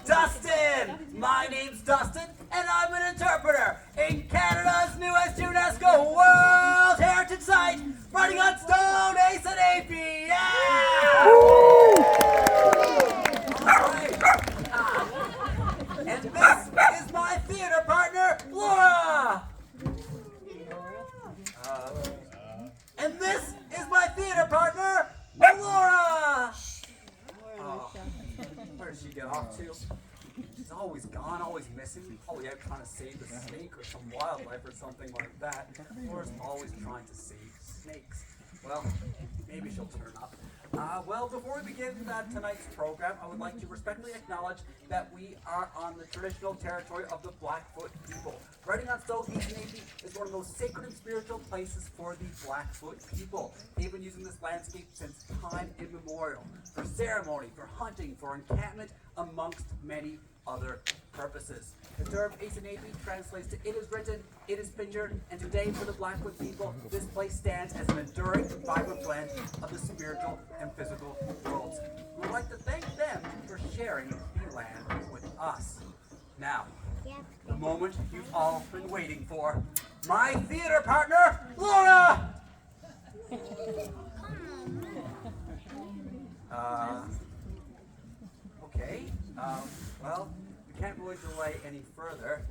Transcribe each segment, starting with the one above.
Dustin! My name's Dustin, and I'm an interpreter in Canada's newest UNESCO World Heritage Site, Writing on Stone, Ace and AP! Yeah! Alright. And this is my theater partner, Laura! And this is my theater partner, Laura! Oh, where did she get off to? She's always gone, always missing. Probably out trying to save a snake or some wildlife or something like that. Laura's always trying to save snakes. Well, maybe she'll turn up. Well, before we begin tonight's program, I would like to respectfully acknowledge that we are on the traditional territory of the Blackfoot people. Writing on Stone, Ace and AP is one of the most sacred and spiritual places for the Blackfoot people. They've been using this landscape since time immemorial, for ceremony, for hunting, for encampment, amongst many other purposes. The term Ace and AP translates to "it is written, it is pictured," and today for the Blackfoot people, this place stands as an enduring, vibrant blend of the spiritual and physical worlds. We would like to thank them for sharing the land with us. Now, the moment you've all been waiting for, my theater partner, Laura! Okay, well, we can't really delay any further.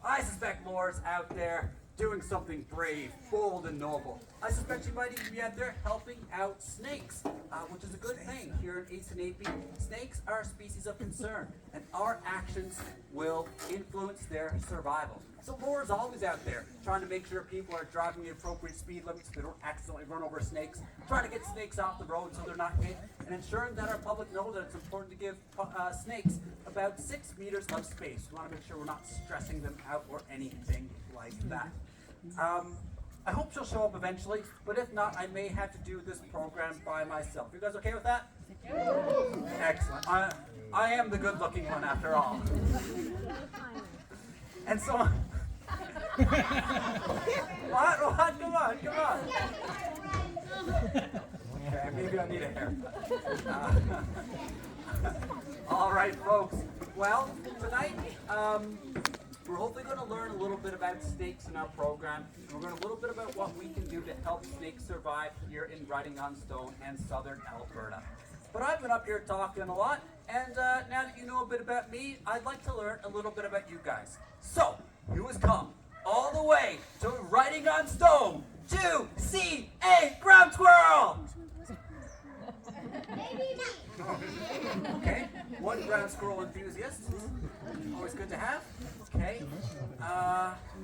I suspect Laura's out there doing something brave, bold, and noble. I suspect she might even be out there helping out snakes, which is a good thing here in Ace and AP. Snakes are a species of concern, and our actions will influence their survival. So Laura's always out there trying to make sure people are driving the appropriate speed limits so they don't accidentally run over snakes, trying to get snakes off the road so they're not hit, and ensuring that our public know that it's important to give snakes about 6 meters of space. We want to make sure we're not stressing them out or anything like that. I hope she'll show up eventually, but if not, I may have to do this program by myself. You guys okay with that? Excellent. I am the good-looking one after all. And so... What? Come on. Okay, maybe I need a haircut. All right, folks. Well, tonight, we're hopefully going to learn a little bit about snakes in our program. And we're going to learn a little bit about what we can do to help snakes survive here in Writing on Stone and southern Alberta. But I've been up here talking a lot, and now that you know a bit about me, I'd like to learn a little bit about you guys. So, who has come all the way to Writing on Stone to see a ground squirrel? Okay, one ground squirrel enthusiast. Always good to have. Okay,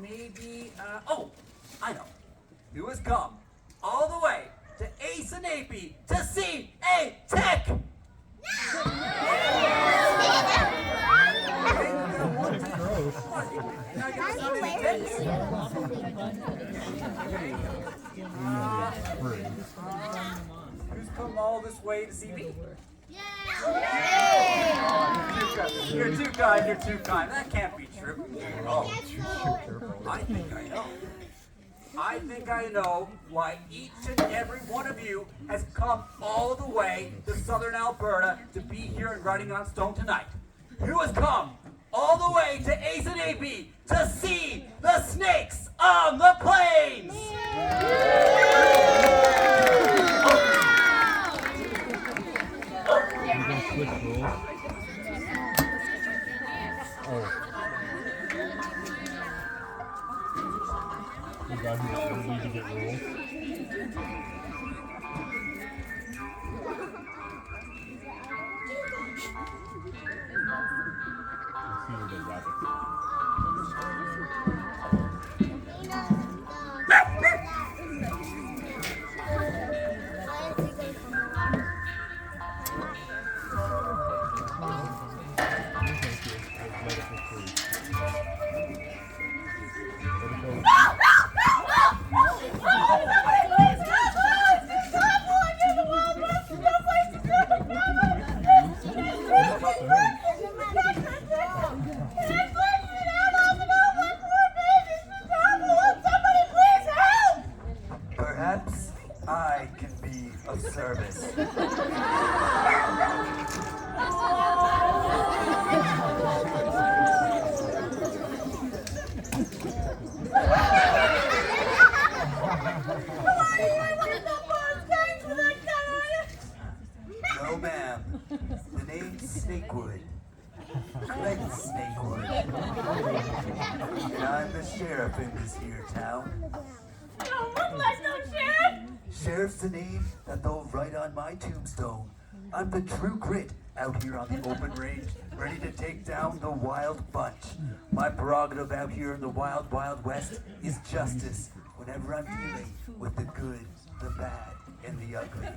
maybe, oh, I know. Who has come all the way to Ace and AP to see a tick? Who's come all this way to see me? You're too kind. That can't be true. Oh, I think I know why each and every one of you has come all the way to southern Alberta to be here in Writing on Stone tonight. Who has come all the way to Ace and AP to see the snakes on the plains? Switch rules. Oh. You got here early to get rules. Let's see where the rabbit No, ma'am. The name's Snakewood. Clegg Snakewood. And I'm the sheriff in this here town. Don't look like no sheriff. Sheriff's the name that they'll write on my tombstone. I'm the true grit out here on the open range, ready to take down the wild bunch. My prerogative out here in the wild, wild west is justice whenever I'm dealing with the good, the bad, and the ugly.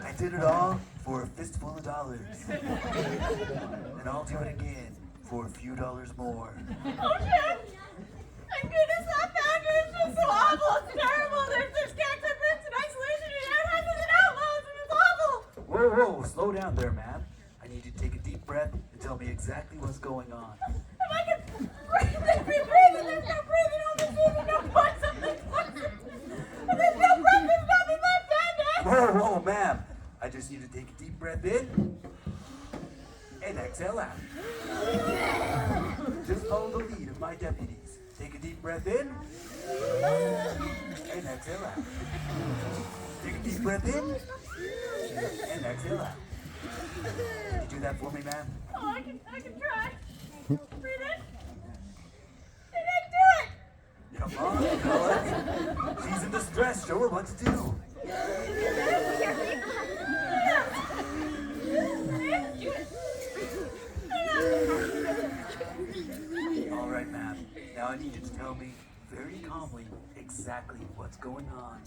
I did it all for a fistful of dollars. And I'll do it again for a few dollars more. Oh, sheriff. My goodness, that boundary is just so awful. It's terrible. There's cats and roots and isolation and airhouses and outlaws and it's awful. Whoa, whoa, slow down there, ma'am. I need you to take a deep breath and tell me exactly what's going on. If I can breathe, there's no breathing. There's no breathing on this evening. No poison. There's poison. And there's no breath. There's nothing left-handed. Whoa, whoa, ma'am. I just need to take a deep breath in and exhale out. Just follow the lead of my deputies. Take a deep breath in and exhale out. Take a deep breath in and exhale out. Can you do that for me, ma'am? Oh, I can try. Breathe in. And then do it. Come on, fellas. She's in distress. Show her what to do. All right, ma'am. Now I need you to tell me very calmly exactly what's going on.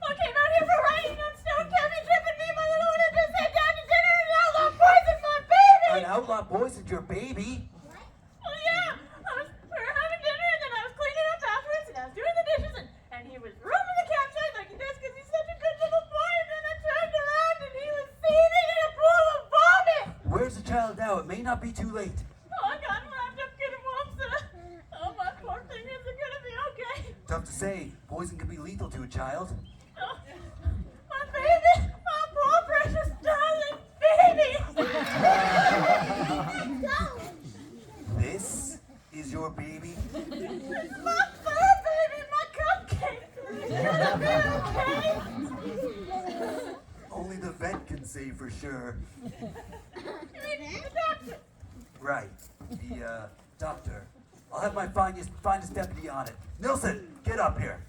Okay, not here for riding on stone cabin tripping me, my little one, and just sat down to dinner and outlaw poisoned my baby! An outlaw poisoned your baby? Oh yeah, we were having dinner and then I was cleaning up afterwards and I was doing the dishes and he was roaming the campsite like he does because he's such a good little boy and then I turned around and he was seething in a pool of vomit! Where's the child now? It may not be too late. Oh, I got him wrapped up good and warm, so oh, my poor thing isn't gonna be okay. Tough to say. Poison can be lethal to a child. Oh, my baby, my poor precious darling baby! This is your baby? My fur baby, my cupcake! Okay? Only the vet can say for sure. You mean the doctor? Right. The, doctor. I'll have my finest deputy on it. Nilsson, get up here.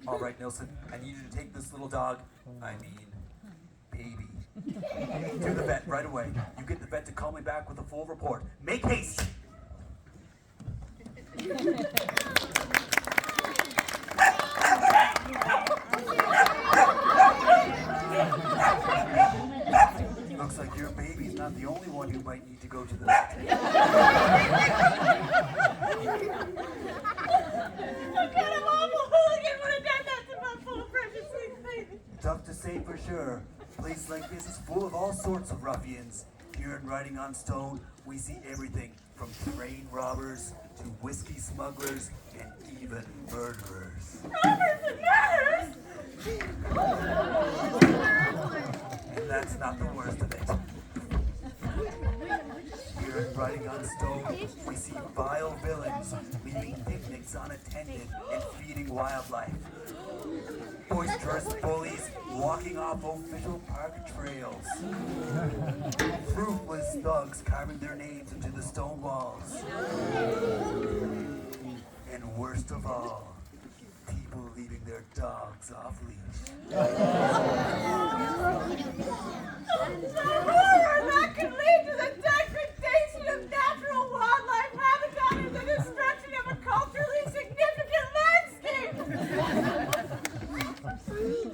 All right, Nilsson, I need you to take this little dog, baby, to the vet right away. You get the vet to call me back with a full report. Make haste! Looks like your baby's not the only one who might need to go to the vet. What kind of awful hooligan would have done that to my poor precious sweet baby? Tough to say for sure. A place like this is full of all sorts of ruffians. Here in Writing on Stone, we see everything from train robbers to whiskey smugglers and even murderers. Robbers and murderers? And that's not the worst of it. Here in Writing on Stone, we see vile villains leaving picnics unattended and feeding wildlife. Boisterous bullies walking off official park trails. Ruthless thugs carving their names into the stone walls. And worst of all, people leaving their dogs off leash. Horror that could lead to the degradation of natural wildlife habitat and the destruction of a culturally significant landscape!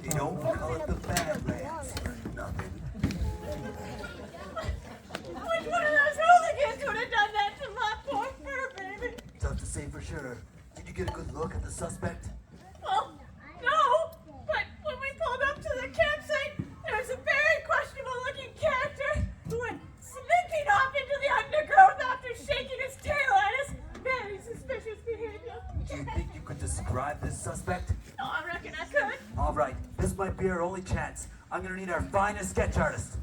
They don't call it the Badlands for nothing. Which one of those hooligans would have done that to my poor fur baby? Tough to say for sure. Did you get a good look at the suspect? Well, no, but when we pulled up to the campsite, there was a very questionable looking character who went sneaking off into the undergrowth after shaking his tail at us. Very suspicious behavior. Do you think you could describe this suspect? Oh, I reckon I could. All right, this might be our only chance. I'm gonna need our finest sketch artist.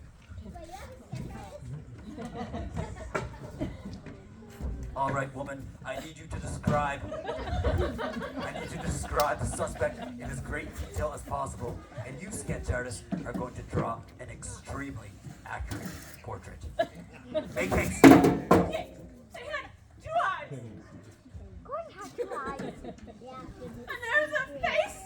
All right, woman, I need you to describe the suspect in as great detail as possible. And you, sketch artists, are going to draw an extremely accurate portrait. Make haste. Okay, they had 2 eyes. And there's a face.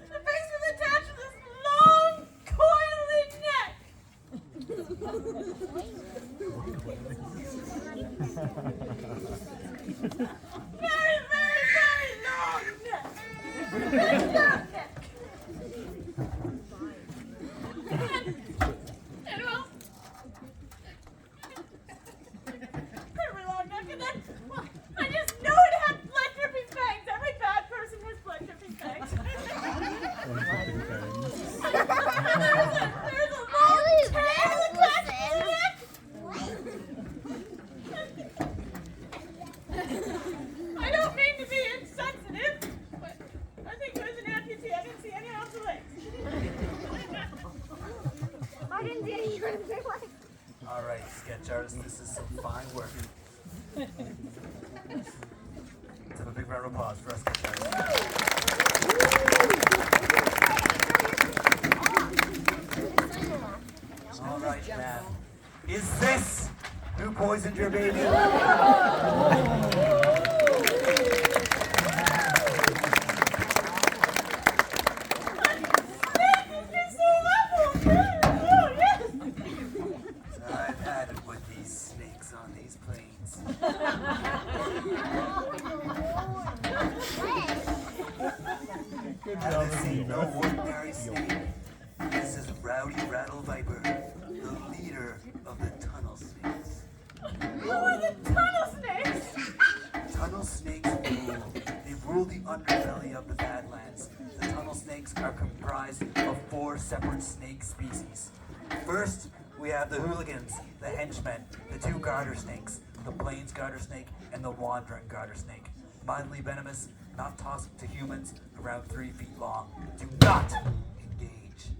The face was attached to this long, coily neck. Very, very, very long neck. Very long neck. And well, very long neck, and then, well, I just knew it had blood dripping fangs. Every bad person has blood dripping fangs. There's a long tail attached to the neck. I don't mean to be insensitive, but I think it was an amputee. I didn't see any of the legs. All right, sketch artist, this is some fine work. Let's have a big round of applause for our sketch artist. All right, man. Is this who poisoned your baby? I've had it with these snakes on these plains. Good Now, job, this ain't no Emilio. ordinary snake. This is Rowdy Rattle Viper, the leader of the tunnel snakes. Who are the tunnel snakes? Tunnel snakes rule. They rule the underbelly of the Badlands. The tunnel snakes are comprised of 4 separate snake species. First, we have the hooligans, the henchmen, the 2 garter snakes, the plains garter snake and the wandering garter snake. Mildly venomous, not toxic to humans, around 3 feet long. Do not engage.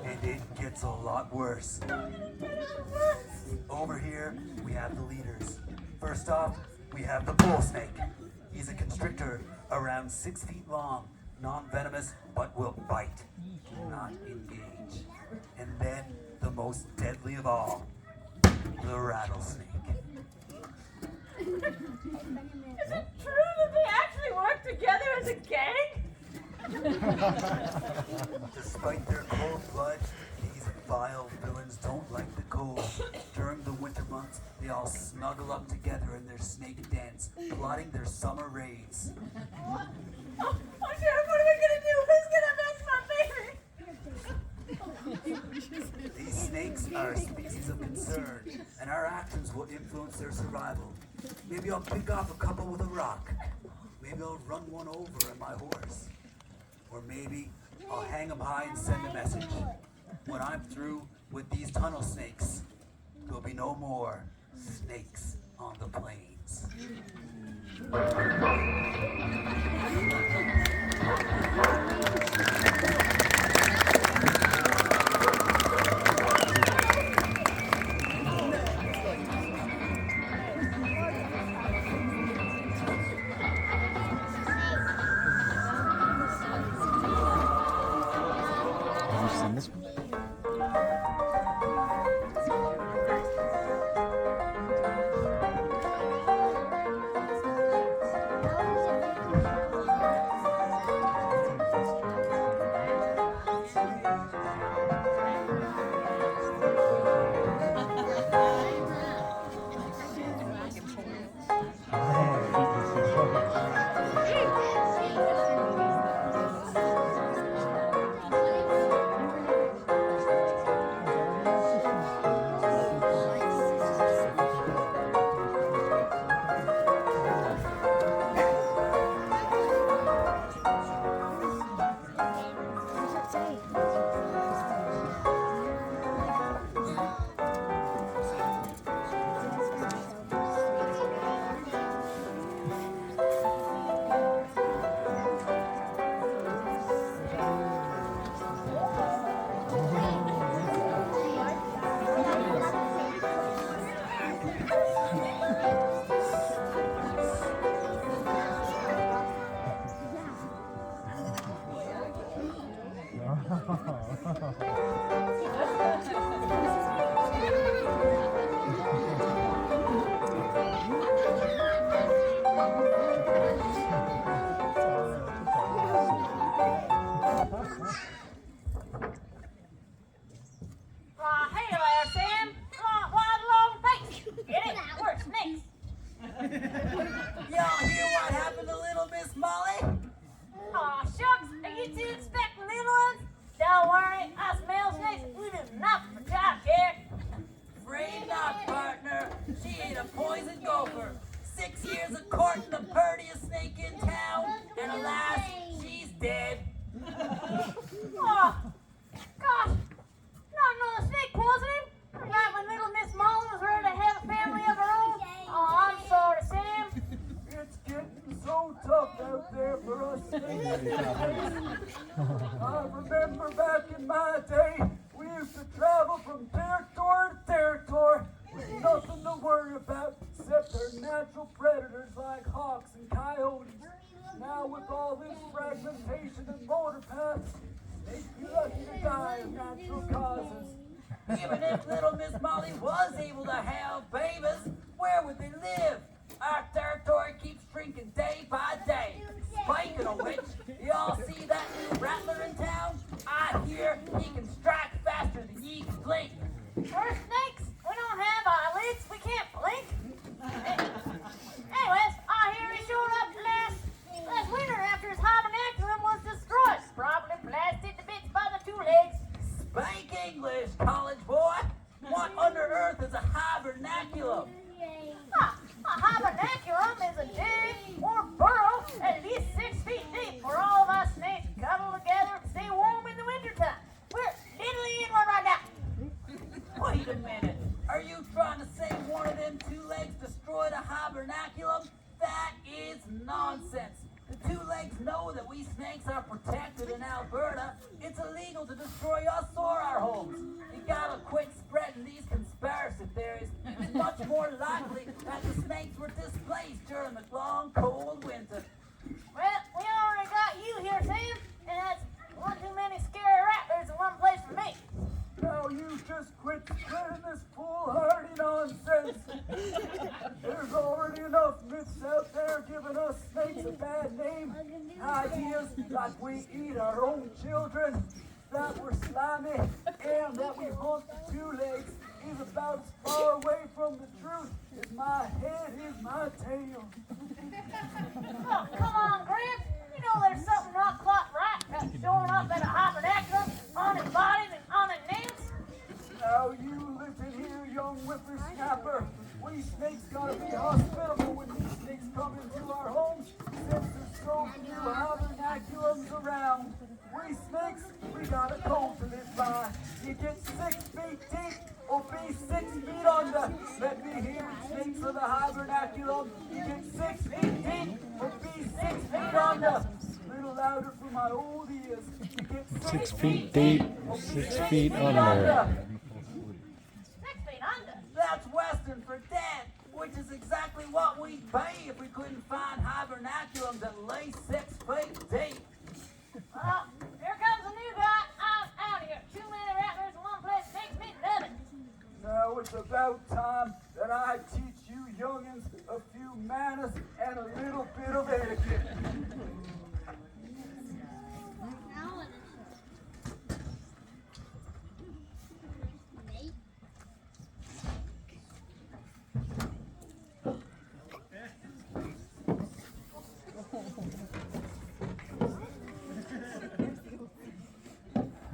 And it gets a lot worse. Over here, we have the leaders. First off, we have the bull snake. He's a constrictor around 6 feet long, non-venomous, but will bite. Do not engage. And then, the most deadly of all, the rattlesnake. Is it true that they actually work together as a gang? Despite their cold blood, these vile villains don't like the cold. During the winter months, they all snuggle up together in their snake dens, plotting their summer raids. Oh, Sheriff, what are we gonna do? Who's gonna avenge my baby? These snakes are a species of concern, and our actions will influence their survival. Maybe I'll pick off a couple with a rock. Maybe I'll run one over on my horse. Or maybe I'll hang them high and send a message. When I'm through with these tunnel snakes, there'll be no more snakes on the plains. Have you seen this one? She ate a poison gopher. 6 years of courting the purtiest snake in town, and alas, she's dead. Oh, gosh. Not another snake poisoning. Right when little Miss Molly was ready to have a family of her own. Oh, I'm sorry, Sam. It's getting so tough out there for us snakes. I remember back in my day, we used to travel from territory to territory with nothing to worry about except our natural predators like hawks and coyotes. Now with all this fragmentation and motor paths, they'd be lucky to die of natural causes. Even if little Miss Molly was able to have babies, where would they live? Our territory keeps shrinking day by day. Speaking of which, y'all see that new rattler in town? I hear he can strike faster than ye can blink. We're snakes. We don't have eyelids. We can't blink. Anyways, I hear he showed up last winter after his hibernaculum was destroyed. Probably blasted to bits by the two legs. Speak English, college boy. What under earth is a hibernaculum? A hibernaculum is a dig or burrow at least 6 feet deep where all of us snakes cuddle together and stay warm in the wintertime. We're literally in one right now. Wait a minute. Are you trying to say one of them two legs destroyed a hibernaculum? That is nonsense. The two legs know that we snakes are protected in Alberta. It's illegal to destroy us or our homes. You gotta quit spreading these conspiracy theories. It's much more likely that the snakes were displaced during the long, cold winter. Well, we already got you here, Sam, and that's one too many scary rattlers in one place for me. Now you just quit spreading this foolhardy nonsense. There's already enough myths out there giving us snakes a bad name. Ideas like we eat our own children, that we're slimy, and that we hunt the two legs is about as far away from the truth as my head is my tail. Oh, come on, Gramps. You know there's something not quite right about showing up at a hibernaculum uninvited and unannounced. Now you listen here, young whippersnapper. We snakes gotta be hospitable when these snakes come into our homes, since there's so few hibernaculums around. We snakes, we got a code to live by. You get 6 feet deep or be 6 feet under. Let me hear it, snakes of the hibernaculum. You get 6 feet deep or be 6 feet under. A little louder for my old ears. You get 6 feet deep, or be 6 feet under. 6 feet under. That's Western for dead, which is exactly what we'd pay if we couldn't find hibernaculums at least 6 feet deep. Here comes a new guy. I'm out of here. Too many rattlers in one place makes me nervous. Now it's about time that I teach you youngins a few manners and a little bit of etiquette.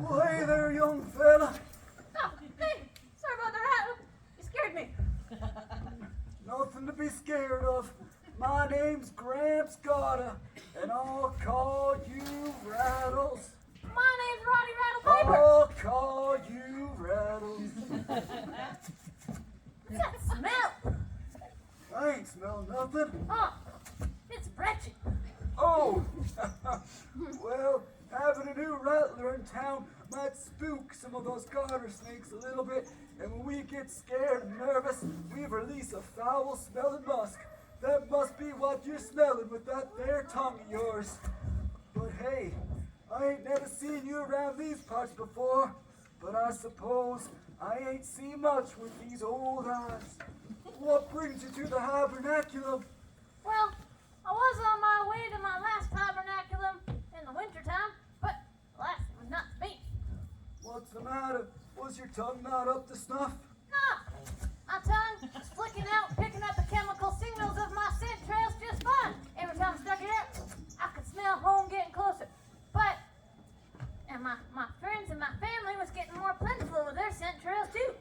Well, hey there, young fella. Oh, hey, sorry about the rattler. You scared me. Nothing to be scared of. My name's Gramps Gotta, and I'll call you Rattles. My name's Roddy Rattlepaper. I'll call you Rattles. What's that smell? I ain't smell nothing. Oh, it's wretched. Oh, well, having a new rattler in town might spook some of those garter snakes a little bit, and when we get scared and nervous, we release a foul-smelling musk. That must be what you're smelling with that there tongue of yours. But hey, I ain't never seen you around these parts before, but I suppose I ain't seen much with these old eyes. What brings you to the hibernaculum? Well, I was on my way to my last hibernaculum in the wintertime, but the last was not to be. What's the matter? Was your tongue not up to snuff? No, my tongue was flicking out, picking up the chemical signals of my scent trails just fine. Every time I stuck it out, I could smell home getting closer. But, and my friends and my family was getting more plentiful with their scent trails too.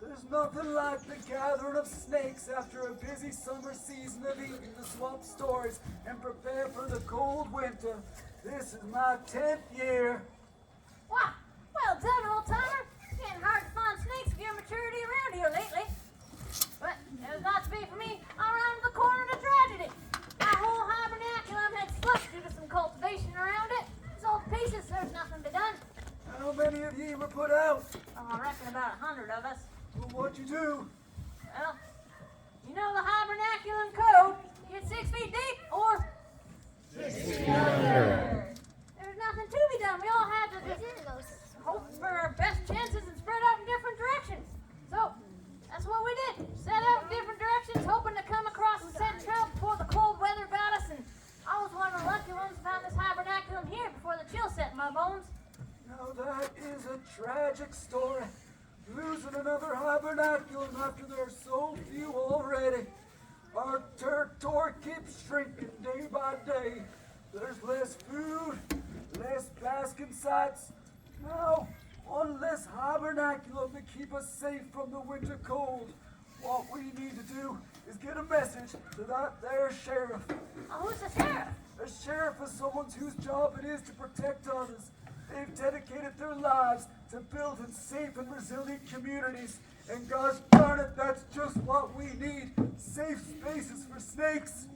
There's nothing like the guy gathering of snakes after a busy summer season of eating to swap stories and prepare for the cold winter. This is my 10th year. Wow, well done, old timer. Getting hard to find snakes of your maturity around here lately. But it was not to be for me. I'm around the corner to tragedy. My whole hibernaculum had slushed due to some cultivation around it. It's all to pieces, there's nothing to be done. How many of ye were put out? Oh, I reckon about 100 of us. Well, what'd you do? Well, you know the hibernaculum code. Get 6 feet deep or 6 feet under. There's nothing to be done. We all had to just hope for our best chances and spread out in different directions. So, that's what we did. Set out in different directions, hoping to come across the said trail before the cold weather got us. And I was one of the lucky ones who found this hibernaculum here before the chill set in my bones. Now that is a tragic story. Losing another hibernaculum after there's so few already. Our territory keeps shrinking day by day. There's less food, less basking sites. Now, one less hibernaculum to keep us safe from the winter cold. What we need to do is get a message to that there sheriff. Oh, who's the sheriff? A sheriff is someone whose job it is to protect others. They've dedicated their lives to building safe and resilient communities. And gosh darn it, that's just what we need. Safe spaces for snakes.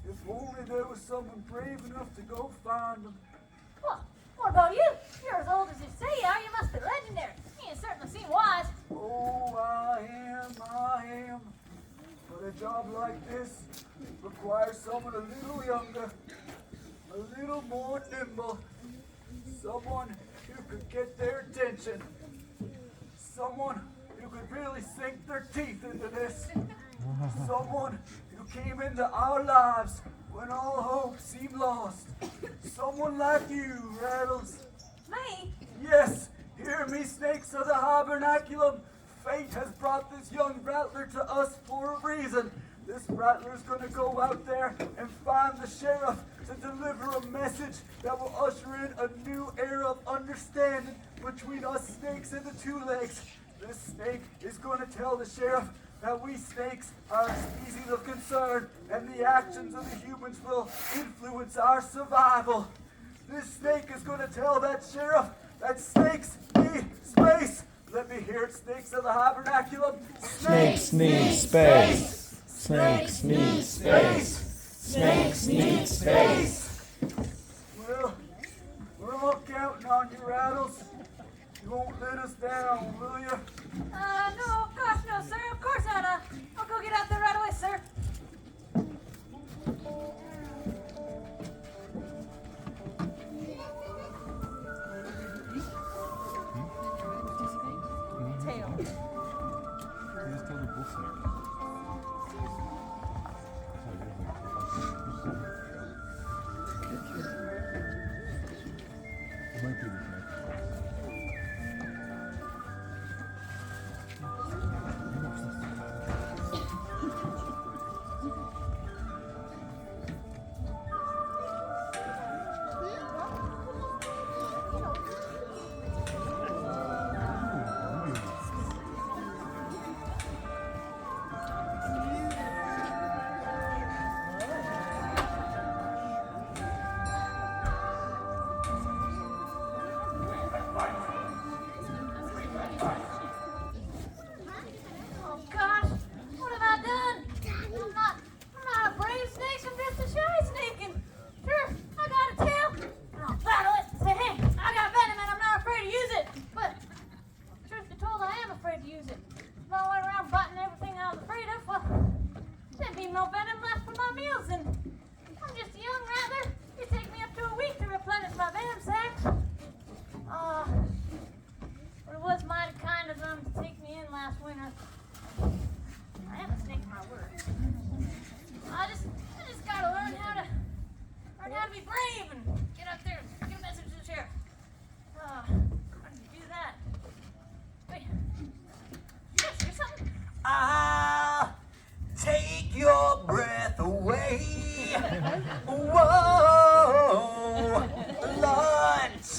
If only there was someone brave enough to go find them. Well, what about you? You're as old as you say you are. You must be legendary. You certainly seem wise. Oh, I am. But a job like this requires someone a little younger, a little more nimble, someone who could get their attention, someone who could really sink their teeth into this, someone who came into our lives when all hope seemed lost, someone like you, Rattles. Me? Yes, hear me, snakes of the hibernaculum. Fate has brought this young rattler to us for a reason. This rattler's gonna go out there and find the sheriff to deliver a message that will usher in a new era of understanding between us snakes and the two legs. This snake is gonna tell the sheriff that we snakes are a species of concern and the actions of the humans will influence our survival. This snake is gonna tell that sheriff that snakes need space. Let me hear it, snakes of the hibernaculum. Snakes need space. Snakes need space. Snakes need space. Well, we're all counting on you, Rattles. You won't let us down, will you? No, gosh, no, sir. Of course not. I'll go get out there right away, sir. Oh gosh, what have I done? I'm not a brave snake, I'm just a shy snake, and sure, I got a tail, and I'll battle it and say, hey, I got venom and I'm not afraid to use it. But, truth be told, I am afraid to use it. If I went around biting everything I was afraid of, well, there'd be no venom left for my meals, and I'm just a young rattler. It'd take me up to a week to replenish my venom sacs. But it was mighty kind of them to take me in last winter. I am a snake of my word. I just gotta learn how to be brave and get up there and give a message to the sheriff. How did you do that? Wait, you gotta say something? I'll take your breath away. Whoa, lunch.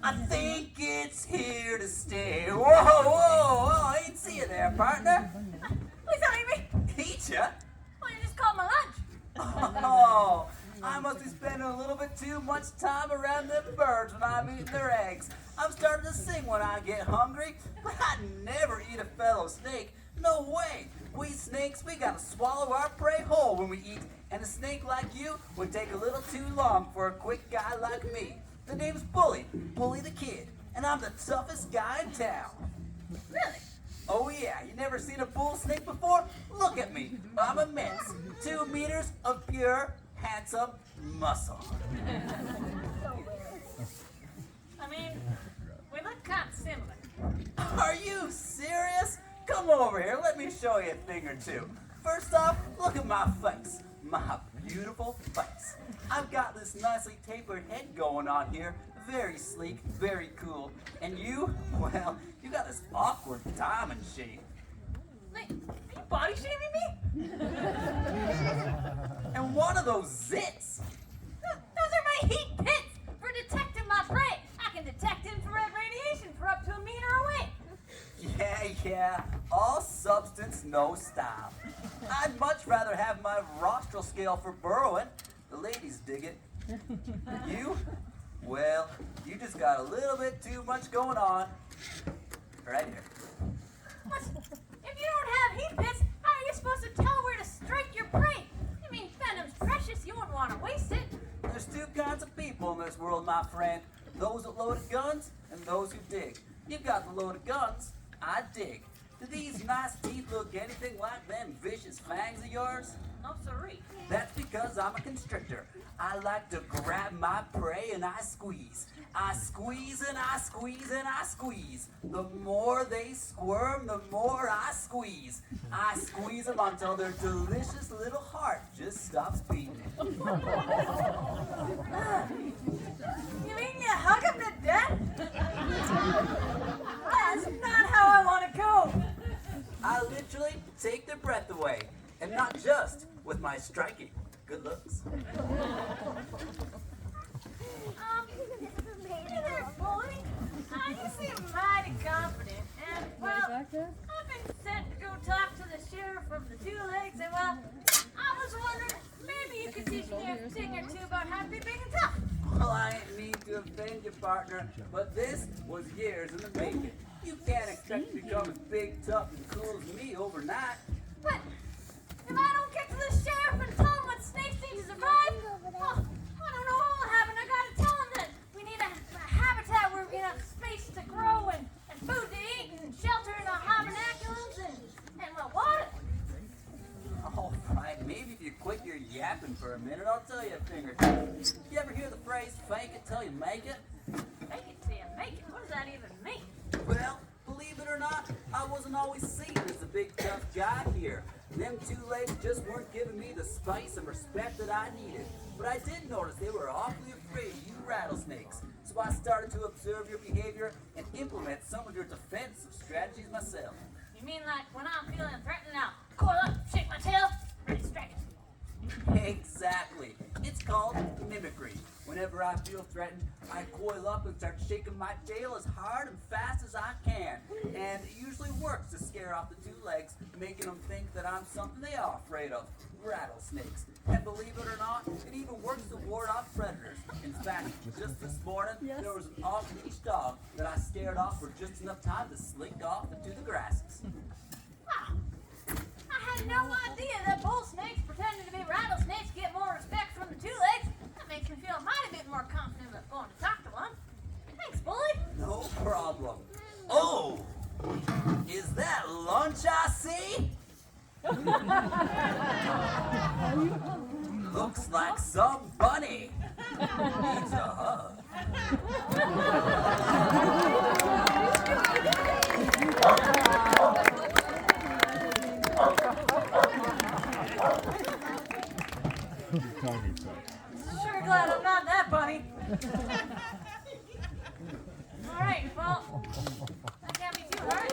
I think it's here to stay. Whoa, I ain't see you there, partner. At least ya? Well, you just called my lunch. Oh, I must be spending a little bit too much time around them birds when I'm eating their eggs. I'm starting to sing when I get hungry, but I never eat a fellow snake. No way. We snakes, we gotta swallow our prey whole when we eat, and a snake like you would take a little too long for a quick guy like me. The name's Bully, Bully the Kid, and I'm the toughest guy in town. Really? Oh yeah, you never seen a bull snake before? Look at me, I'm immense. 2 meters of pure, handsome muscle. I mean, we look kind of similar. Are you serious? Come over here, let me show you a thing or two. First off, look at my face. My beautiful face. I've got this nicely tapered head going on here. Very sleek, very cool. And you, well, you got this awkward diamond shape. Wait, are you body shaming me? And what are those zits? Those are my heat pits for detecting my prey. I can detect infrared radiation for up to a meter away. Yeah, all substance, no style. I'd much rather have my rostral scale for burrowing. The ladies dig it. You? Well, you just got a little bit too much going on. Right here. What? If you don't have heat pits, how are you supposed to tell where to strike your prey? I mean, venom's precious. You wouldn't want to waste it. There's 2 kinds of people in this world, my friend. Those with loaded guns and those who dig. You've got the loaded guns. I dig. Do these nice teeth look anything like them vicious fangs of yours? No, siree. That's because I'm a constrictor. I like to grab my prey and I squeeze. I squeeze and I squeeze and I squeeze. The more they squirm, the more I squeeze. I squeeze them until their delicious little heart just stops beating. You mean you hug him to death? That's not how I want to go. I literally take their breath away, and not just with my striking good looks. Hey there, Bully. You seem mighty confident, and, well, I've been sent to go talk to the sheriff from the 2 Legs, and, well, I was wondering, maybe you could teach me a thing or two about how to be big and tough. Well, I ain't mean to offend you, partner, but this was years in the making. You can't expect to become as big, tough, and cool as me overnight. But if I don't get to the sheriff and tell him what snakes need to survive, well, I don't know what will happen. I gotta tell him that we need a habitat where we can have space to grow and food to eat and shelter in our hibernaculums and well, water. All right, maybe if you quit your yapping for a minute, I'll tell you a thing or two. You ever hear the phrase, fake it till you make it? Make it till you make it. What does that even mean? Well, believe it or not, I wasn't always seen as the big tough guy here. Them 2 Legs just weren't giving me the spice and respect that I needed. But I did notice they were awfully afraid of you rattlesnakes. So I started to observe your behavior and implement some of your defensive strategies myself. You mean like when I'm feeling threatened, I'll coil up, shake my tail, ready to strike it? Exactly. It's called mimicry. Whenever I feel threatened, I coil up and start shaking my tail as hard and fast as I can. And it usually works to scare off the 2 Legs, making them think that I'm something they are afraid of, rattlesnakes. And believe it or not, it even works to ward off predators. In fact, just this morning, there was an off-leash dog that I scared off for just enough time to slink off into the grasses. Wow. I had no idea that bull snakes pretending to be rattlesnakes get more respect from the 2 Legs. That makes me feel a mighty bit more confident about going to talk to one. Thanks, Bully. No problem. Oh! Is that lunch I see? Looks like some bunny needs a hug. Sure glad I'm not that bunny. All right, well, that can't be too hard.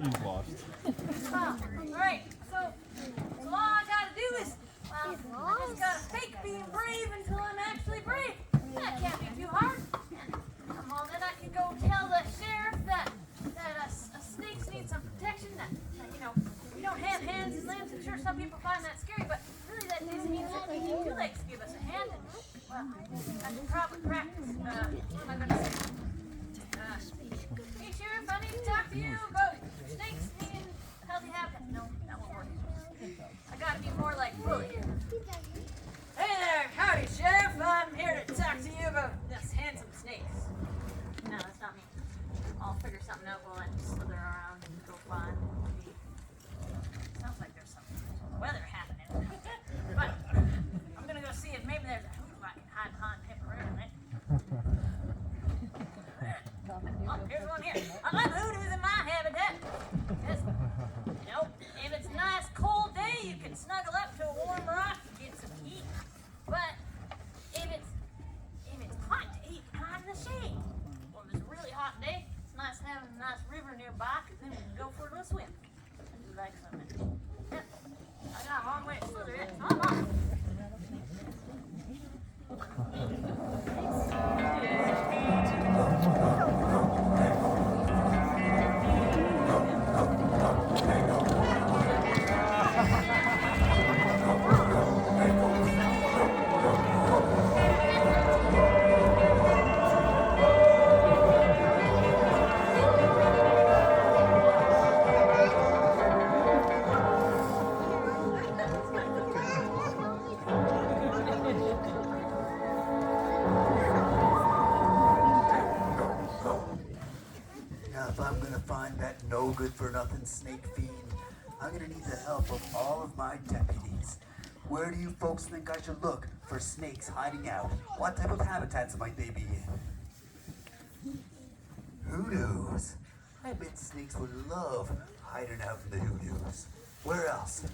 He's lost. All right, so all I gotta do is, well, I just gotta fake being brave until I'm actually brave. That can't be too hard. Well, then I can go tell the sheriff that here's one here. I love hoodoos in my habitat. Just, if it's a nice cold day, you can snuggle up to a warm rock and get some heat. But if it's hot, you can hide in the shade. Well, if it's a really hot day, it's nice having a nice river nearby, because then we can go for a little swim. I do like swimming. Yep. I got a long way to slither it. Come on. Now, if I'm gonna find that no good for nothing snake fiend, I'm gonna need the help of all of my deputies. Where do you folks think I should look for snakes hiding out? What type of habitats might they be in? Hoodoos. I bet snakes would love hiding out in the hoodoos. Where else?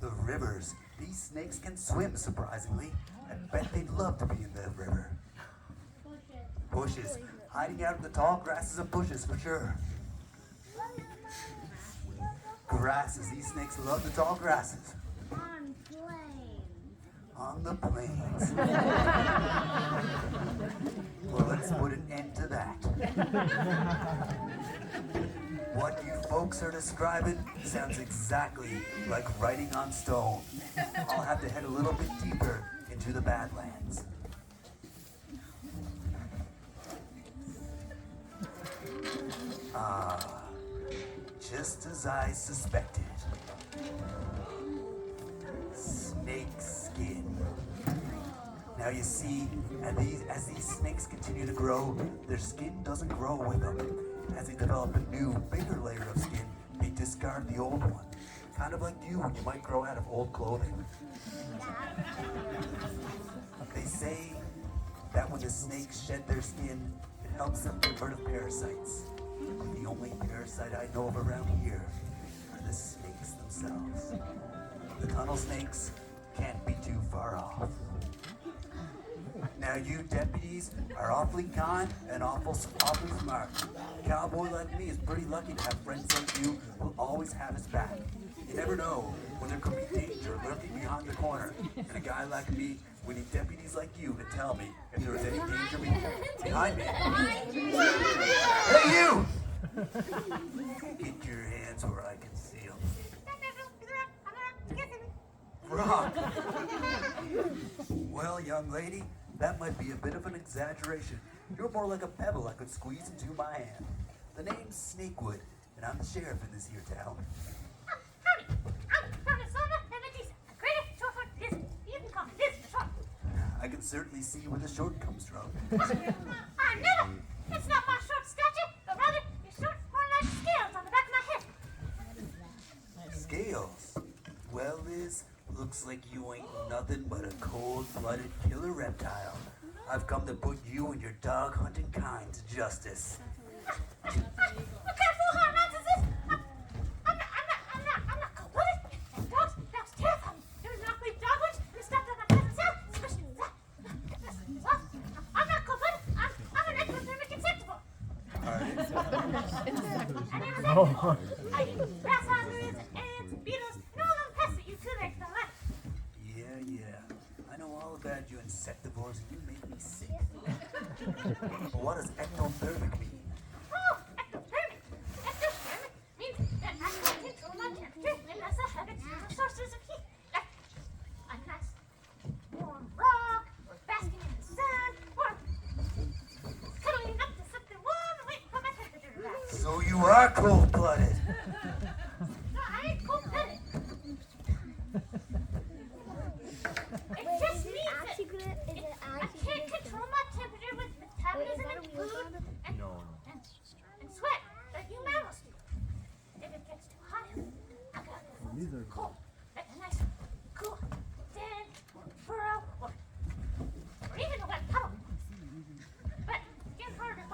The rivers. These snakes can swim, surprisingly. I bet they'd love to be in the river. Bushes. Hiding out in the tall grasses and bushes for sure. Grasses. These snakes love the tall grasses. On planes. On the plains. Well, let's put an end to that. What you folks are describing sounds exactly like writing on stone. I'll have to head a little bit deeper into the Badlands. Ah, just as I suspected. Snake skin. Now you see, as these snakes continue to grow, their skin doesn't grow with them. As they develop a new, bigger layer of skin, they discard the old one. Kind of like you when you might grow out of old clothing. They say that when the snakes shed their skin, it helps them get rid of parasites. But the only parasite I know of around here are the snakes themselves. The tunnel snakes can't be too far off. Now you deputies are awfully kind and awfully smart. A cowboy like me is pretty lucky to have friends like you who always have his back. You never know when there could be danger lurking behind the corner. And a guy like me, we need deputies like you to tell me if there is any danger behind me. Hey you! Get your hands where I can see them. Wrong. Well, young lady, that might be a bit of an exaggeration. You're more like a pebble I could squeeze into my hand. The name's Snakewood, and I'm the sheriff in this here town. I can certainly see where the short comes from. I never! It's not my short stature, but rather your short horn-like scales on the back of my head. Scales? Well, Liz, looks like you ain't nothing but a cold-blooded killer reptile. I've come to put you and your dog-hunting kind to justice. What kind of fool nonsense is this? I'm not cold-blooded. And dogs terrify me. There was an ugly dog once who stepped on my cousin's head, squishing his head. Well, I'm not cold-blooded. I'm an ectothermic insectivore. I never said before. I eat grasshoppers, ants, beetles, and all them pests that you two-legs don't like. Yeah. I know all about you insectivores, and you make me sick. But what does ectothermic mean? Oh, ectothermic. Ectothermic means that I can control my temperature unless I have external sources of heat. Like a nice warm rock, or basking in the sun, or cuddling up to something warm and waiting for my temperature to rise. So you are cold-blooded. No, I ain't cold-blooded. It just means that I can't control my temperature with metabolism and food and sweat like you mammals do. If it gets too hot, I gotta go find something cold, like a nice, cool den, or burrow, or even a wet puddle. But it's getting harder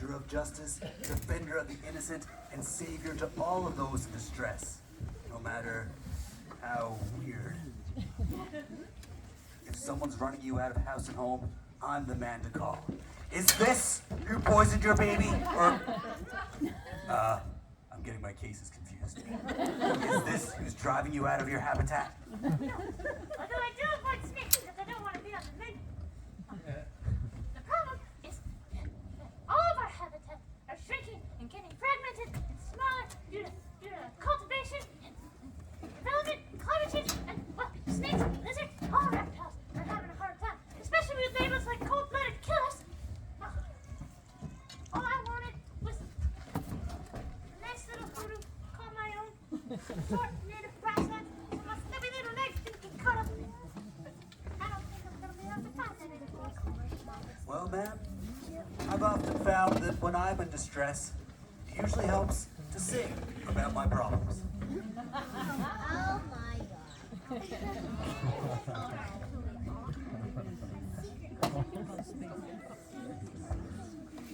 protector of justice, defender of the innocent, and savior to all of those in distress, no matter how weird. If someone's running you out of house and home, I'm the man to call. Is this who poisoned your baby? Or, I'm getting my cases confused. Is this who's driving you out of your habitat? No. Although I do avoid snakes because I don't want to be on the menu. The problem is that all of our habitats are shrinking and getting fragmented and smaller due to cultivation and development, climate change, and, well, snakes, lizards, all reptiles are having a hard time, especially with labels like cold-blooded killers. All I wanted was a nice little voodoo, call my own, short native grassland, so my stubby little legs didn't get cut up. But I don't think I'm gonna be able to find that anymore. Well, ma'am, I've often found that when I'm in distress, it usually helps to sing about my problems. Oh my god.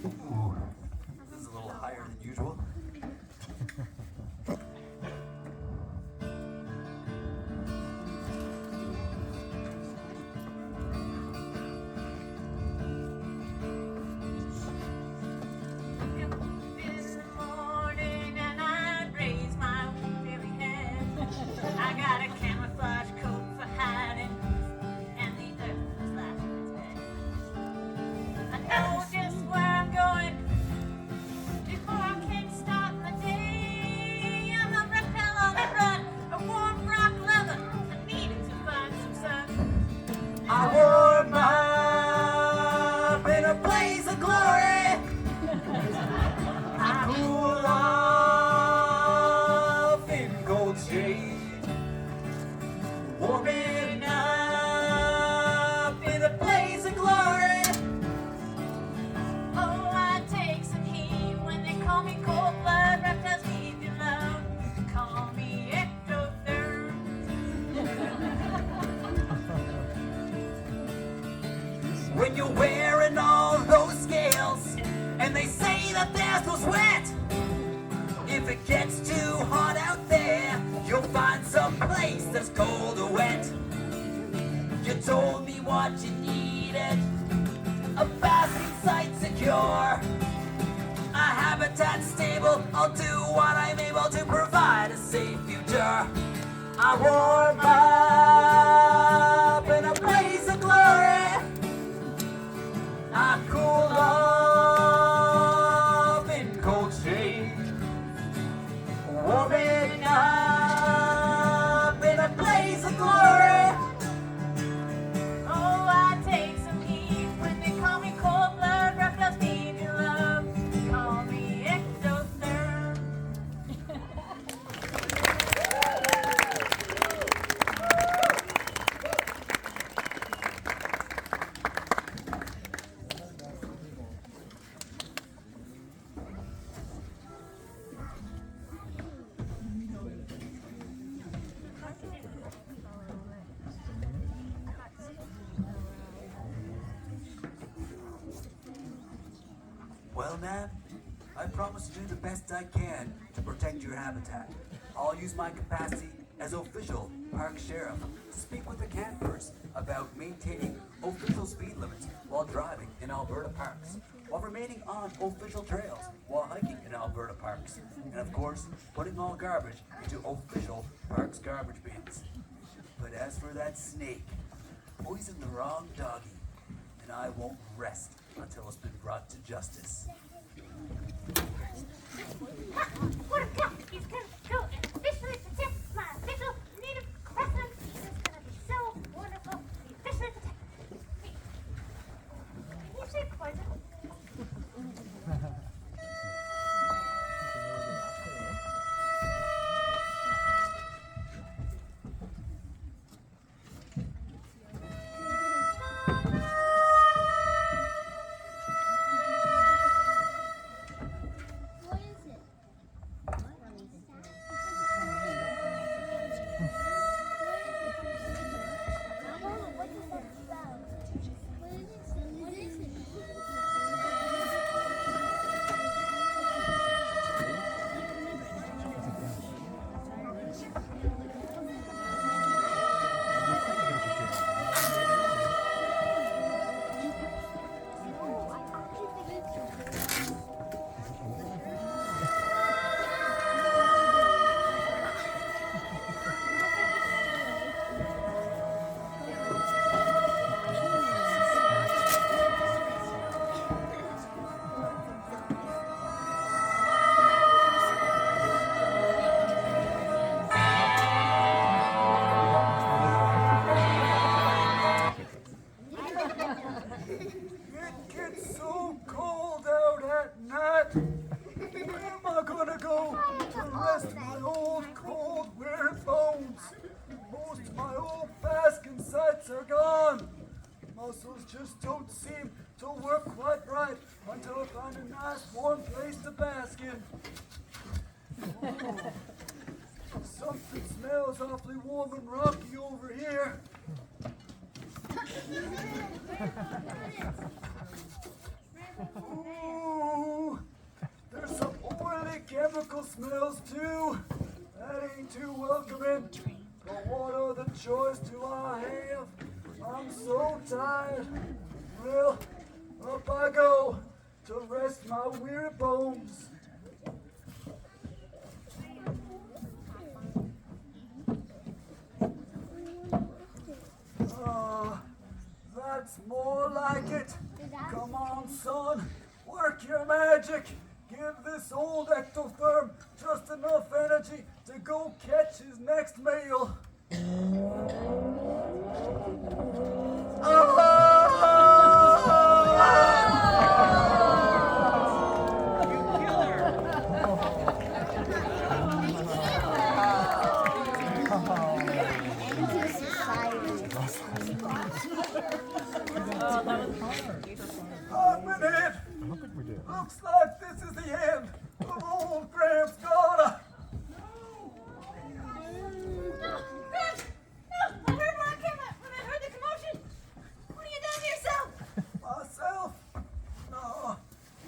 Ooh, this is a little higher than usual. In the morning and I raise my weary head. I got a camouflage coat for hiding, and the earth is laughing its head. I know just where I'm going before I can start my day. I'm a reptile on the run, a warm rock lover. I needed to find some sun. I warm up in a blaze of glory. I cool off in cold shade. Warming up in a blaze of glory. Oh, I take some heat when they call me cold blood. Reptiles need your love. Call me ectotherm. When you're wearing all those scales and they say that there's no sweat, if it gets too hot out there, you'll find some place that's cold or wet. You told me what you needed, a basking site secure, a habitat stable. I'll do what I'm able to provide a safe future. I warm up in a blaze of glory. I cool off in cold shade, warming up in a blaze of glory. Oh, I take some heat when they call me cold blood. Reptiles need your love. Call me ectotherm. Well, ma'am, I promise to do the best I can to protect your habitat. I'll use my capacity as official park sheriff to speak with the campers about maintaining official speed limits while driving in Alberta parks, while remaining on official trails while hiking in Alberta parks, and of course, putting all garbage into official parks garbage bins. But as for that snake, poisoned the wrong doggy, and I won't rest until it's been brought to justice. What a cat! He's gonna go and officially protect my official native grassland. This is gonna be so wonderful. He officially protected me. Can you say poison? What is it? legs are gone. Muscles just don't seem to work quite right until I find a nice warm place to bask in. Oh, something smells awfully warm and rocky over here. Ooh, there's some oily chemical smells too. That ain't too welcoming. But what other choice do I have? I'm so tired. Well, up I go to rest my weary bones. That's more like it. Come on, son. Work your magic. Give this old ectotherm just enough energy to go catch his next meal. Looks like this is the end of old Gramps Gonna. No, Gramps! No! I heard the commotion! What are you doing to yourself? Myself? No,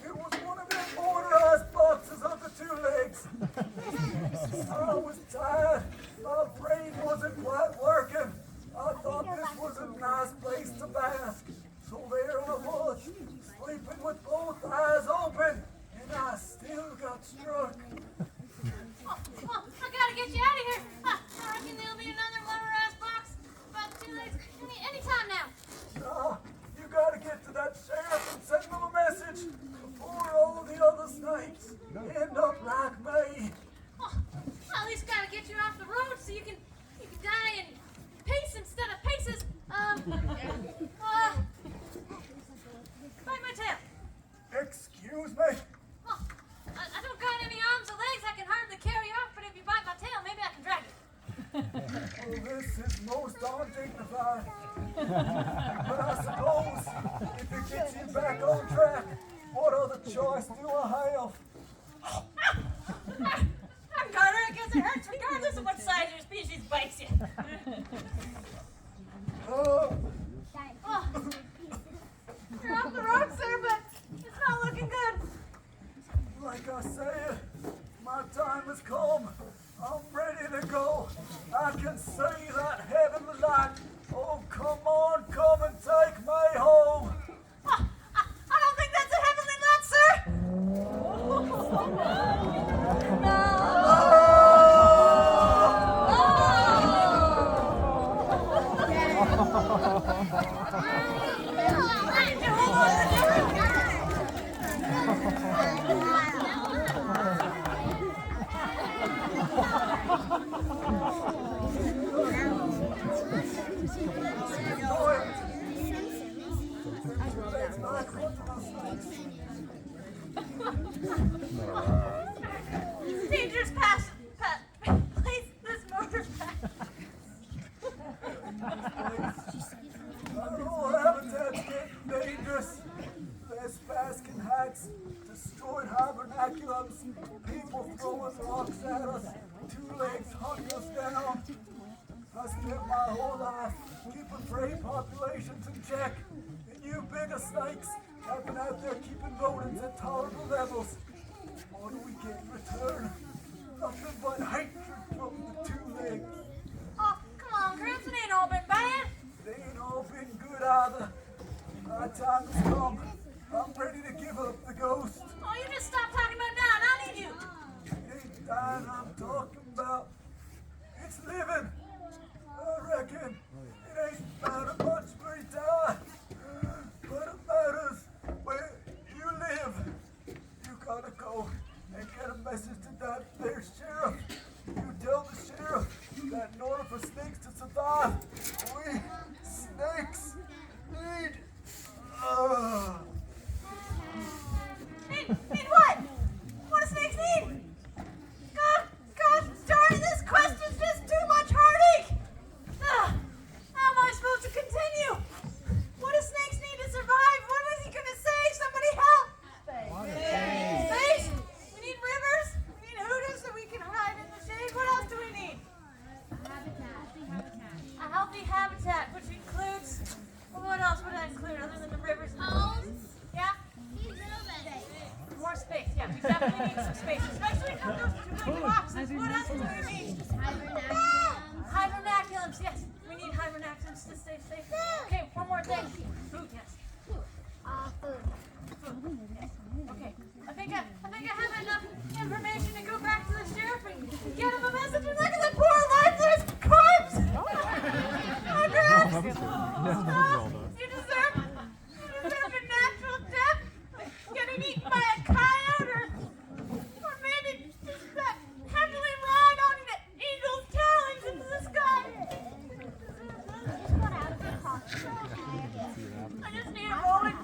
it was one of them motorized boxes of the two legs. I was tired. My brain wasn't quite working. I thought this was a nice place to bask. So there I was, sleeping with both eyes open, and I still got struck. Oh, I gotta get you out of here. I reckon there'll be another motorized box about 2 legs anytime now. No, you gotta get to that sheriff and send him a message before all the other snakes end up like me. Oh, I at least gotta get you off the road so you can die in peace instead of paces. Bite my tail. Excuse me? Oh, I don't got any arms or legs I can hardly carry off, but if you bite my tail, maybe I can drag it. Well, this is most undignified. But I suppose if it gets you back on track, what other choice do I have? Carter, I guess it hurts regardless of what side of your species bites you. Oh, Oh, you're off the road, sir, but it's not looking good. like I said, my time has come. I'm ready to go. I can see that heavenly light. Oh, come on, come and take me home. Oh, I don't think that's a heavenly light, sir. Dangerous pass. Please, this motor's pass. Our habitat's getting dangerous. There's basking hats, destroyed hibernaculums, people throwing rocks at us, two legs hunting us down. I spent my whole life keeping prey populations in check, and you bigger snakes have been out there keeping rodents at tolerable levels. What do we get in return? Nothing but hatred from the two legs. Oh, come on, Gramps, it ain't all been bad. They ain't all been good either. My time has come. I'm ready to give up the ghost. Oh, you just stop talking about dying. I need you. It ain't dying I'm talking about. It's living. I reckon it ain't matter much where you die, but it matters where you live. You gotta go and get a message to that there sheriff. You tell the sheriff that in order for snakes to survive, we snakes need. Need what? What do snakes need? God, darn it, this question's just too much heartache. How am I supposed to continue? some space, especially from those two boxes. What else do we need? Hibernaculums, yes. We need hibernaculums to stay safe. Okay, one more thing. Food, yes. Food. Yes. Okay. I think I have enough information to go back to the sheriff and get him a message. And look at the poor lifeless corpse! Oh, Grabs! You deserve a natural death, like getting eaten by a coyote, or maybe just that heavily ride on an eagle's talons into the sky. I just need a moment,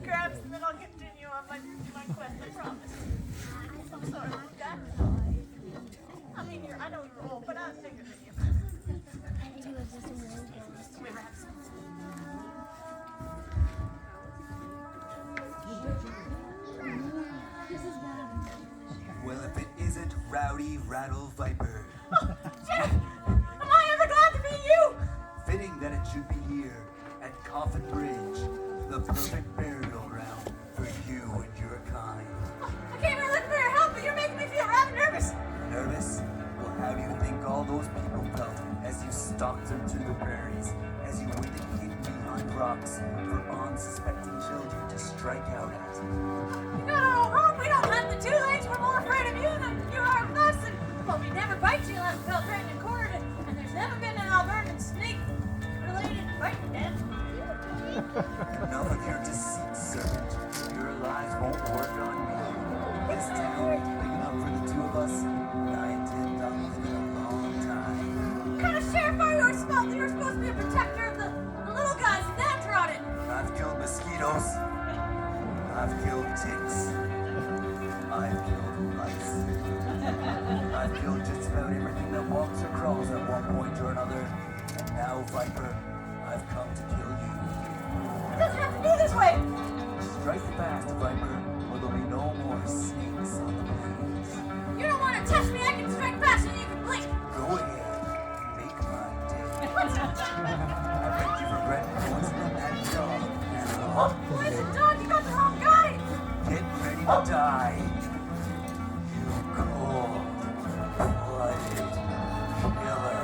Grabs, and then I'll continue on my quest, I promise. I'm sorry about that. I mean, I know you're old, but I was bigger than you. Come here, Grabs. Well, if it isn't Rowdy Rattle Viper, Jeff, am I ever glad to meet you? fitting that it should be here at Coffin Bridge, the perfect burial ground for you and your kind. I came here looking for your help, but you're making me feel rather nervous. Nervous? Well, how do you think all those people felt as you stalked them through the prairies, as you waited hidden behind rocks for unsuspecting children to strike out at? You got it all wrong. We don't hunt the two legs. We're more afraid of you than you are of us. And, well, we never bite you unless felt threatened in court. And there's never been an Albertan snake-related fighting death. Enough of your deceit, servant. Your lies won't work on me. This town is big enough for the two of us, and I intend on living a long time. What kind of sheriff are you? You're supposed to be a protector of the little guys and downtrodden. I've killed mosquitoes. I've killed ticks. I've killed lice. I've killed just about everything that walks or crawls at one point or another. And now, Viper, I've come to kill you. It doesn't have to be this way. Strike fast, Viper, or there'll be no more snakes on the plains. You don't want to test me. I can strike faster than you can blink. Go ahead. Make my day. I bet you regret poisoning that dog, animal. Poison dog, you got the wrong guy. Get ready to die. You cold-blooded killer.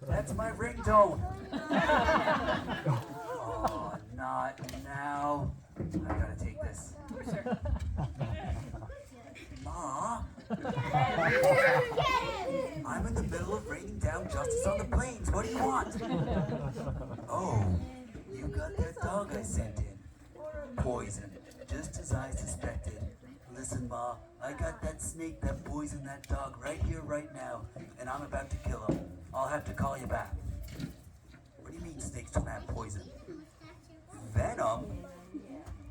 That's my ringtone. Oh, not now. I gotta take this. Ma? I'm in the middle of raining down justice on the plains. What do you want? Oh, you got that dog I sent in. Poison, just as I suspected. Listen, Ma, I got that snake that poisoned that dog right here, right now, and I'm about to kill him. I'll have to call you back. What do you mean snakes don't have poison? Venom?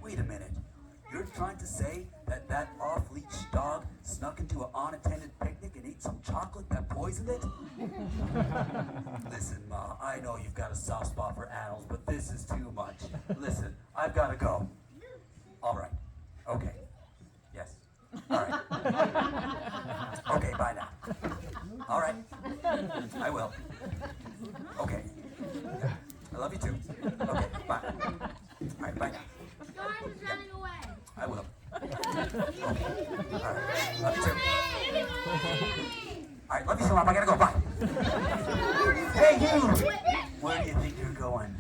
Wait a minute. You're trying to say that that off-leash dog snuck into an unattended picnic and ate some chocolate that poisoned it? Listen, Ma, I know you've got a soft spot for animals, but this is too much. Listen, I've got to go. All right. Okay. Yes. All right. Okay, bye now. All right. I will. Okay. I love you too. Okay, bye. All right, bye now. Storm is running away. I will. Alright, love you so much. I gotta go. Bye. Hey, you! Where do you think you're going?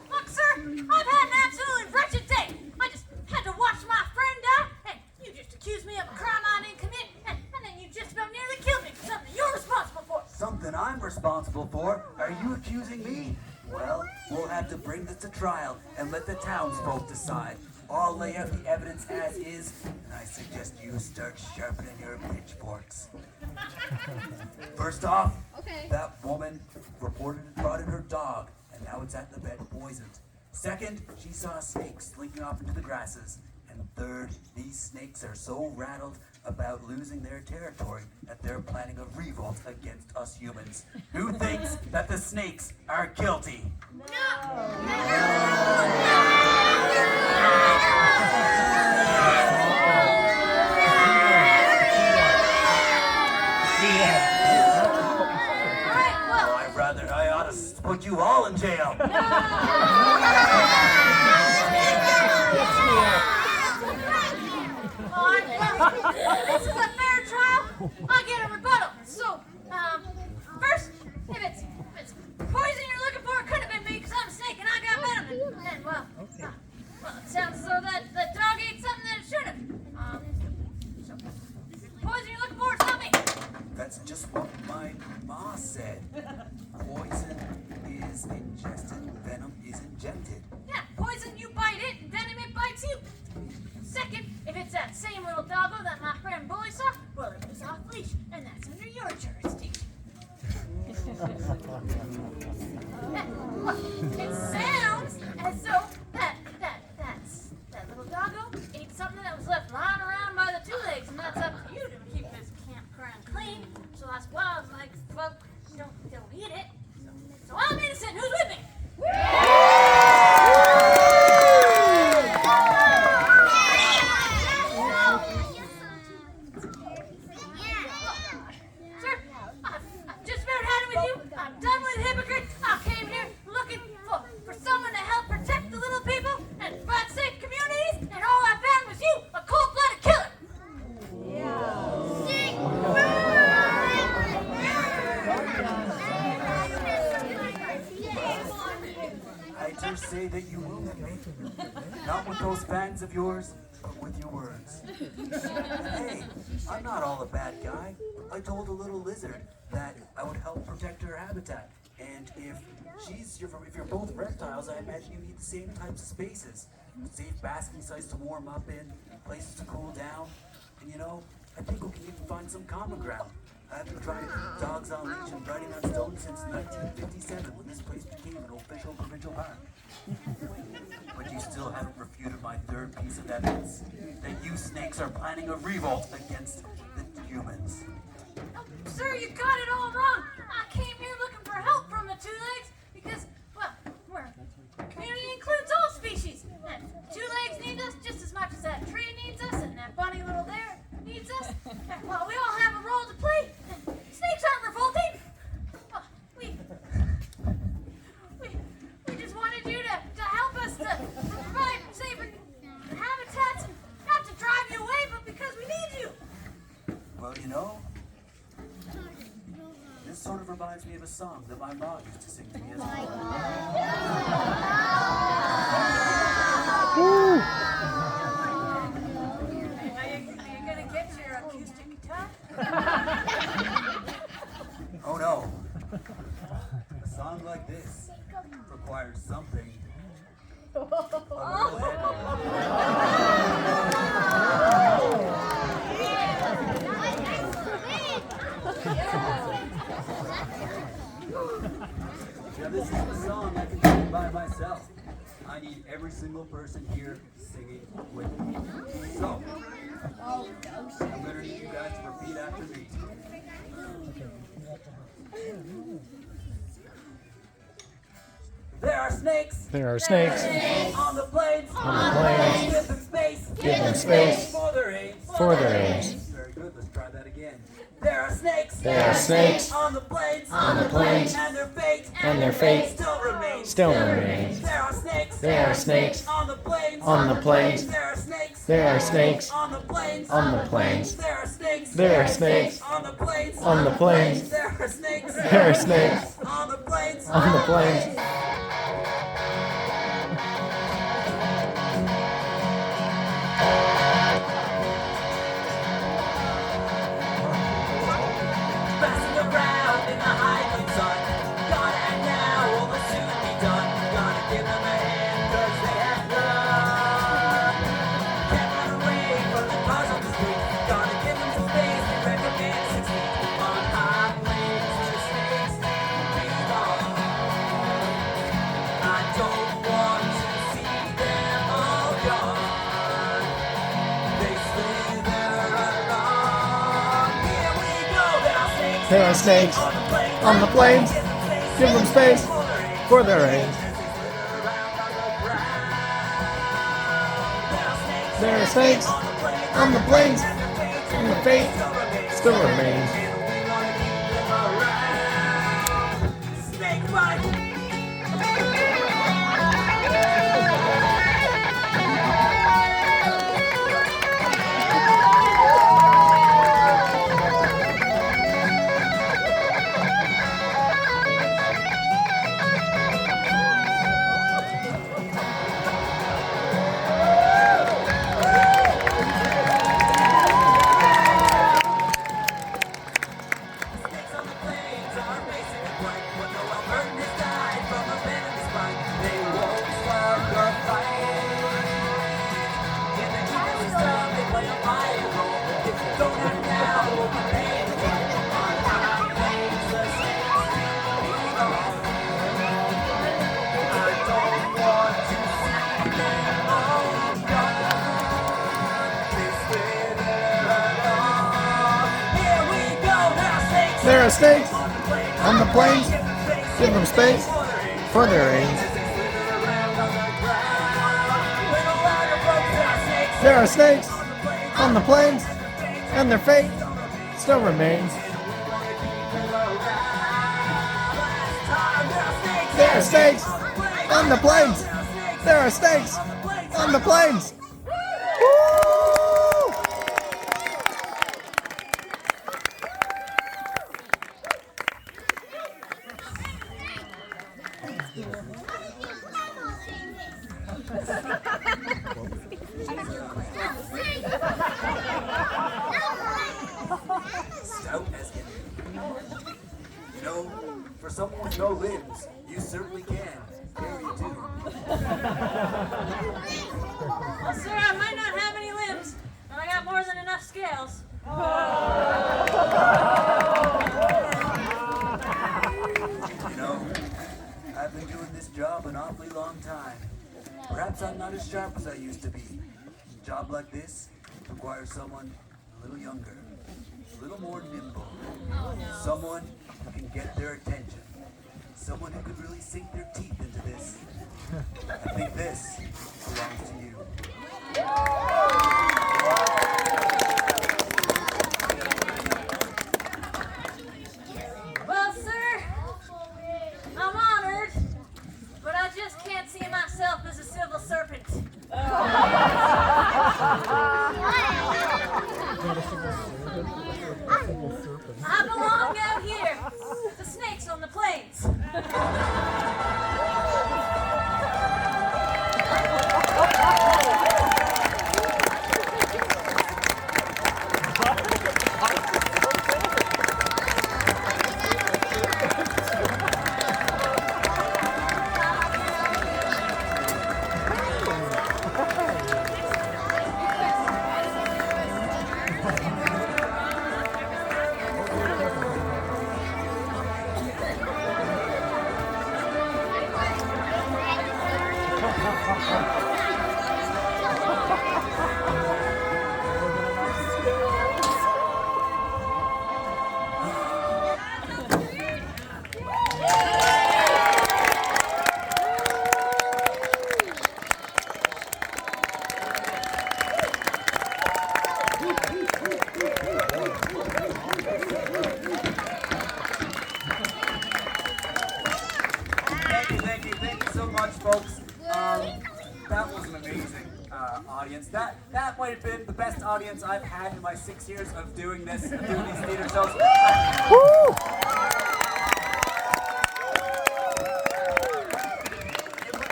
Look, sir, I've had an absolutely wretched day. I just had to watch my friend die, and you just accused me of a crime I didn't commit, and then you just about nearly killed me for something you're responsible for. Something I'm responsible for? Are you accusing me? Well, we'll have to bring this to trial and let the townsfolk decide. I'll lay out the evidence as is, and I suggest you start sharpening your pitchforks. First off, that woman reported and brought in her dog, and now it's at the vet poisoned. Second, she saw a snake slinking off into the grasses. And third, these snakes are so rattled about losing their territory that they're planning a revolt against us humans. Who thinks that the snakes are guilty? I ought to put you all in jail. This is a fair trial. I get a rebuttal. So, first, if it's poison you're looking for, it could have been me because I'm a snake and I got venom. And well, it sounds as though that the dog ate something that it shouldn't have. So, poison you're looking for, it's not me. That's just what my ma said. Poison is ingested, venom is injected. Yeah, poison, you bite it, venom, it bites you. Second, if it's that same little doggo that my friend Bully saw, well, it was off leash, and that's under your jurisdiction. It sounds as though that little doggo ate something that was left lying around by the two legs, and that's up to you to keep this campground clean. So that's why I was like, well, don't eat it. So I'm innocent. Who's with me? Sir, I've just about had it with you. I'm done with hypocrites. I came here looking for someone to help protect the little people and provide safe communities, and all I found was you, a cold-blooded killer. I dare say that you wounded me. Not with those fangs of yours, but with your words. Hey, I'm not all a bad guy. I told a little lizard that I would help protect her habitat. And if you're both reptiles, I imagine you need the same types of spaces. Safe basking sites to warm up in, places to cool down. And I think we can even find some common ground. I've been trying to keep dogs on leash and writing on stone since 1957 when this place became an official provincial park. But you still haven't refuted my third piece of evidence, that you snakes are planning a revolt against the humans. Oh, sir, you got it all wrong. I came here looking for help from the two legs because, well, our community includes all species. And two legs need us just as much as that tree needs us and that bunny little there needs us. And, well, we all have a role to play. And snakes aren't revolting. Well, we just wanted you to help us to provide safe habitats and not to drive you away, but because we need you. Well, this sort of reminds me of a song that my mom used to sing to me as well. Are you gonna get your acoustic guitar? Oh no. A song like this requires something a little heavier. Now this is a song I can sing by myself. I need every single person here singing with me. So, I'm going to need you guys to repeat after me. There are snakes. There are snakes On the plains. on the plains. Give them space. Give them space For their aims. for their aims. Very good. Let's try that again. There are snakes. There are snakes On the plains. on the plains, And their fate. and their fate Still remains. still remains. There are snakes. There are snakes On the plains. on the plains, There are snakes. There are snakes on the plains. on the plains. There are snakes. There are snakes on the plains. on the plains. There are snakes. There are snakes on the plains. on the plains. Passing around in the highland sun. Gotta act now, or they'll soon be done. Gotta give them a hand, 'cause they have none. Can't run away from the cars on the street. Gotta give them some space, they recommend 6 feet. On highways, the snakes belong. I don't want to see them all gone. They slither along. Here we go, there are snakes. There are snakes on the plains. Give them space for their eggs. There are snakes on the plains, and the fate still remains. Snake bite. Snakes on the plains are racing and bright, but no Albertan has died from a venomous bite. They won't start the fight. In the ecosystem, they play a vital role. If you don't act now, we'll be paying the toll. On highways, the snakes belong. I don't want to see them all gone. They slither along. Here we go, now snakes. There are snakes on the plains. Give them space for their eggs. There are snakes on the plains, and their fate still remains. There are snakes on the plains. There are snakes on the plains. Woo! Stout as can be. You know, for someone with no limbs, you certainly can carry a tune. Well, sir, I might not have any limbs, but I got more than enough scales. You know, I've been doing this job an awfully long time. Perhaps I'm not as sharp as I used to be. A job like this requires someone a little younger, a little more nimble, someone who can get their attention, someone who could really sink their teeth into this. I think this belongs to you. Well, sir, I'm honored, but I just can't see myself as a civil serpent. I belong out here, the snakes on the plains. Thank you so much, folks. That was an amazing audience. That might have been the best audience I've had in my 6 years of doing this, of doing these theater shows.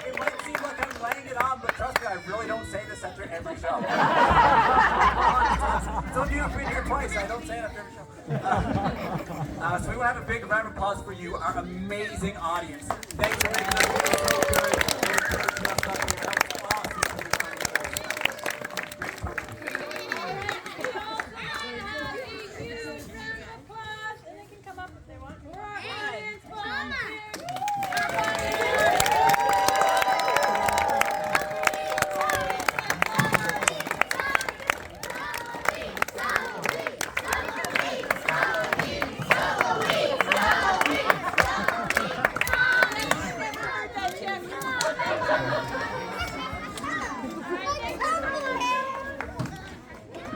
It might seem like I'm laying it on, but trust me, I really don't say this after every show. Some of you have been here twice. I don't say it after every show. So we want to have a big round of applause for you, our amazing audience. Thanks for making us feel so good.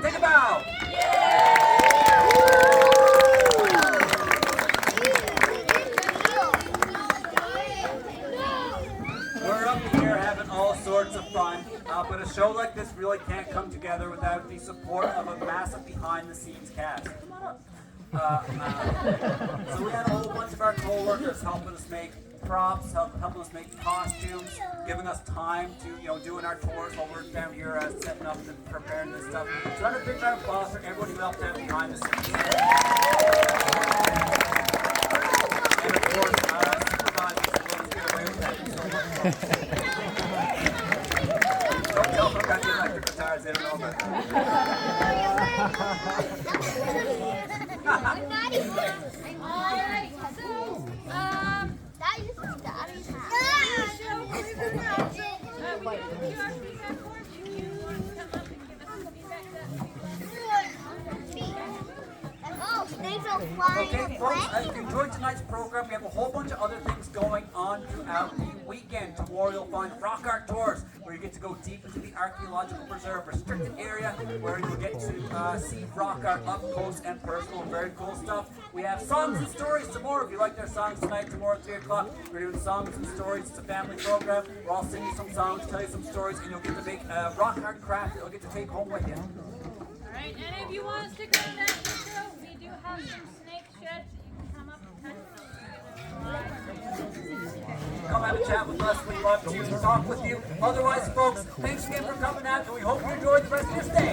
Take a bow. We're up here having all sorts of fun, but a show like this really can't come together without the support of a massive behind-the-scenes cast. So we had a whole bunch of our co-workers helping us make props, helping us make costumes, giving us time to, doing our tours while we're down here setting up and preparing this stuff. So another big round of applause for everybody who helped out behind the scenes. And of course, supervisors who let us get away with that so much. Don't tell them about the electric guitars, they don't know about that. I'm not even. Alright, so, that is Daddy's house. Oh, snakes are flying. Okay, folks, if you enjoyed tonight's program, we have a whole bunch of other things going on throughout the weekend. Tomorrow you'll find rock art tours, where you get to go deep into the archaeological preserve restricted area, where you'll get to see rock art up close and personal. Very cool stuff. We have songs and stories tomorrow. If you like our songs tonight, tomorrow at 3 o'clock, we're doing songs and stories. It's a family program. We're all singing some songs, tell you some stories, and you'll get to make a rock art craft that you'll get to take home with you. Alright, and if you want to stick around after the show, we do have some snake sheds that you can come up and touch. Come have a chat with us. We'd love to talk with you. Otherwise, folks, thanks again for coming out, and we hope you enjoyed the rest of your stay.